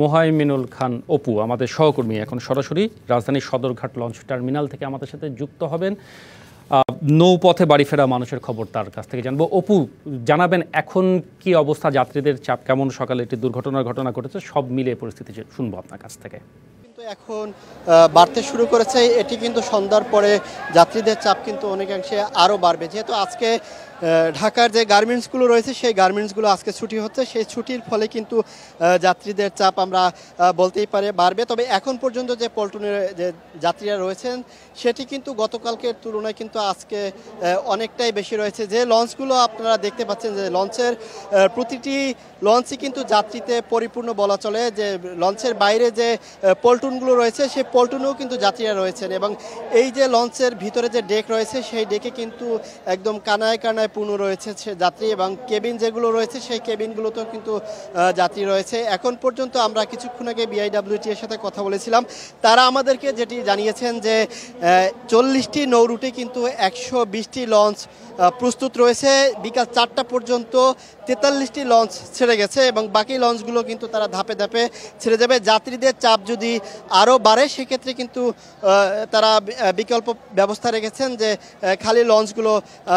মোহাইমিনুল খান অপু আমাদের সহকর্মী এখন সরাসরি রাজধানীর সদরঘাট লঞ্চ টার্মিনাল থেকে আমাদের সাথে যুক্ত হবেন। নৌপথে বাড়ি ফেরা মানুষের খবর তার কাছ থেকে জানবো। অপু, জানাবেন এখন কি অবস্থা, যাত্রীদের চাপ কেমন? সকালে একটি দুর্ঘটনার ঘটনা ঘটেছে, সব মিলিয়ে পরিস্থিতি শুনবো আপনার কাছ থেকে। এখন বাড়তে শুরু করেছে, এটি কিন্তু সন্ধ্যার পরে যাত্রীদের চাপ কিন্তু অনেকাংশে আরও বাড়বে, যেহেতু আজকে ঢাকার যে গার্মেন্টসগুলো রয়েছে সেই গার্মেন্টসগুলো আজকে ছুটি হচ্ছে। সেই ছুটির ফলে কিন্তু যাত্রীদের চাপ আমরা বলতেই পারে বাড়বে। তবে এখন পর্যন্ত যে পল্টনের যে যাত্রীরা রয়েছেন সেটি কিন্তু গতকালকের তুলনায় কিন্তু আজকে অনেকটাই বেশি রয়েছে। যে লঞ্চগুলো আপনারা দেখতে পাচ্ছেন, যে লঞ্চের প্রতিটি লঞ্চই কিন্তু যাত্রীতে পরিপূর্ণ বলা চলে। যে লঞ্চের বাইরে যে পল্টনগুলো রয়েছে সেই পল্টনেও কিন্তু যাত্রীরা রয়েছেন, এবং এই যে লঞ্চের ভিতরে যে ডেক রয়েছে সেই ডেকে কিন্তু একদম কানায় কানায় পূর্ণ রয়েছে যাত্রী, এবং কেবিন যেগুলো রয়েছে সেই কেবিনগুলোতেও কিন্তু যাত্রী রয়েছে। এখন পর্যন্ত আমরা কিছুক্ষণ আগে বিআইডব্লিউটি এর সাথে কথা বলেছিলাম, তারা আমাদেরকে যেটি জানিয়েছেন যে 40টি নৌ রুটে কিন্তু 120টি লঞ্চ প্রস্তুত রয়েছে। বিকাল 4টা পর্যন্ত 43টি লঞ্চ ছেড়ে গেছে, এবং বাকি লঞ্চগুলো কিন্তু তারা ধাপে ধাপে ছেড়ে যাবে। যাত্রীদের চাপ যদি আরও বাড়ে সেক্ষেত্রে কিন্তু তারা বিকল্প ব্যবস্থা রেখেছেন, যে খালি লঞ্চগুলো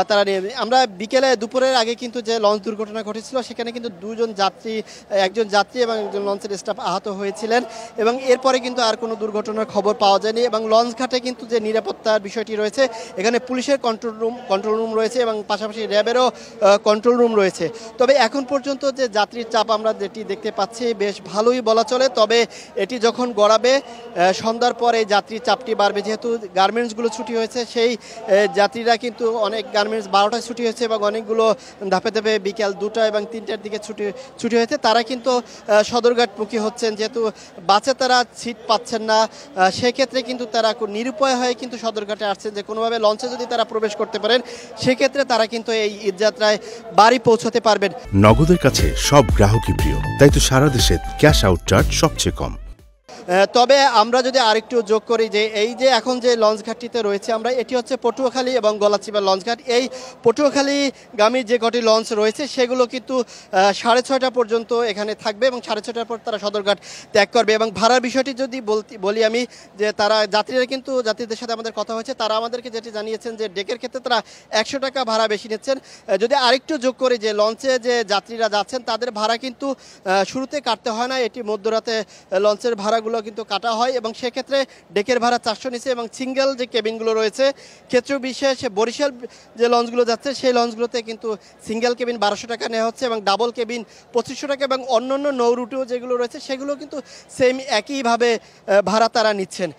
তারা নিয়ে। আমরা বিকেলে দুপুরের আগে কিন্তু যে লঞ্চ দুর্ঘটনা ঘটেছিল সেখানে কিন্তু একজন যাত্রী এবং একজন লঞ্চের স্টাফ আহত হয়েছিলেন, এবং এরপরে কিন্তু আর কোনো দুর্ঘটনার খবর পাওয়া যায়নি। এবং লঞ্চ ঘাটে কিন্তু যে নিরাপত্তার বিষয়টি রয়েছে, এখানে পুলিশের কন্ট্রোল রুম রয়েছে এবং পাশাপাশি র্যাবেরও কন্ট্রোল রুম রয়েছে। তবে এখন পর্যন্ত যে যাত্রীর চাপ আমরা যেটি দেখতে পাচ্ছি বেশ ভালোই বলা চলে। তবে এটি যখন গড়াবে সন্ধ্যার পরে যাত্রীর চাপটি বাড়বে, যেহেতু গার্মেন্টসগুলো ছুটি হয়েছে। সেই যাত্রীরা কিন্তু অনেক গার্মেন্টস 12টায় ছুটি হয়েছে এবং অনেকগুলো ধাপে ধাপে বিকেল 2টা এবং 3টার দিকে ছুটি হয়েছে। তারা কিন্তু সদরঘাটমুখী হচ্ছেন, যেহেতু বাসে তারা সিট পাচ্ছেন না। সেক্ষেত্রে কিন্তু তারা নিরুপায় হয়ে কিন্তু সদরঘাটে আসছেন, যে কোনোভাবে লঞ্চে যদি তারা প্রবেশ করতে পারেন সেক্ষেত্রে তারা কিন্তু এই ঈদযাত্রায় বাড়ি পৌঁছতে পারবেন। নগদের কাছে সব গ্রাহকই প্রিয়, তাই তো সারা দেশে ক্যাশ আউট চার্জ সবচেয়ে কম। তবে আমরা যদি আরেকটু যোগ করি, যে এই যে এখন যে লঞ্চ ঘাটটিতে রয়েছে আমরা, এটি হচ্ছে পটুয়াখালী এবং গলাচিপা লঞ্চ ঘাট। এই পটুয়াখালীগামী যে কটি লঞ্চ রয়েছে সেগুলো কিন্তু 6:30 পর্যন্ত এখানে থাকবে, এবং 6:30 পর তারা সদরঘাট ত্যাগ করবে। এবং ভাড়ার বিষয়টি যদি বলি আমি, যে তারা যাত্রীদের সাথে আমাদের কথা হয়েছে, তারা আমাদেরকে যেটি জানিয়েছেন যে ডেকের ক্ষেত্রে তারা 100 টাকা ভাড়া বেশি নিচ্ছেন। যদি আরেকটু যোগ করি, যে লঞ্চে যে যাত্রীরা যাচ্ছেন তাদের ভাড়া কিন্তু শুরুতে কাটতে হয় না, এটি মধ্যরাতে লঞ্চের ভাড়াগুলো কিন্তু কাটা হয়, এবং সেক্ষেত্রে ডেকের ভাড়া 400 নিচ্ছে। এবং সিঙ্গেল যে কেবিনগুলো রয়েছে, ক্ষেত্র বিশেষ বরিশাল যে লঞ্চগুলো যাচ্ছে সেই লঞ্চগুলোতে কিন্তু সিঙ্গেল কেবিন 1200 টাকা নেওয়া হচ্ছে, এবং ডাবল কেবিন 2500 টাকা, এবং অন্যান্য নৌ রুটেও যেগুলো রয়েছে সেগুলো কিন্তু সেম একইভাবে ভাড়া তারা নিচ্ছেন।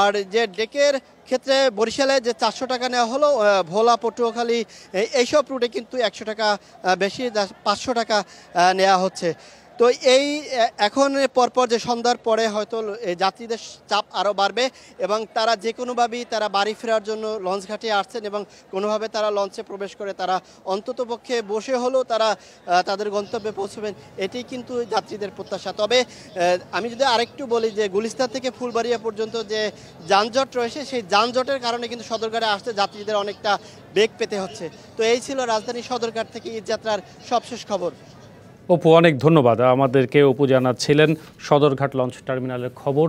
আর যে ডেকের ক্ষেত্রে বরিশালে যে 400 টাকা নেওয়া হলো, ভোলা পটুয়াখালী এইসব রুটে কিন্তু 100 টাকা বেশি, 500 টাকা নেওয়া হচ্ছে। তো এই এখন পরপর যে সন্ধ্যার পরে হয়তো যাত্রীদের চাপ আরও বাড়বে, এবং তারা যে কোনোভাবেই তারা বাড়ি ফেরার জন্য লঞ্চ ঘাটে আসছেন, এবং কোনোভাবে তারা লঞ্চে প্রবেশ করে তারা অন্ততপক্ষে বসে হলেও তারা তাদের গন্তব্যে পৌঁছবেন, এটি কিন্তু যাত্রীদের প্রত্যাশা। তবে আমি যদি আরেকটু বলি, যে গুলিস্তান থেকে ফুলবাড়িয়া পর্যন্ত যে যানজট রয়েছে সেই যানজটের কারণে কিন্তু সদরঘাটে আসতে যাত্রীদের অনেকটা বেগ পেতে হচ্ছে। তো এই ছিল রাজধানী সদরঘাট থেকে ঈদযাত্রার সবশেষ খবর। অপু, অনেক ধন্যবাদ। আমাদেরকে অপু জানাচ্ছিলেন সদরঘাট লঞ্চ টার্মিনালের খবর।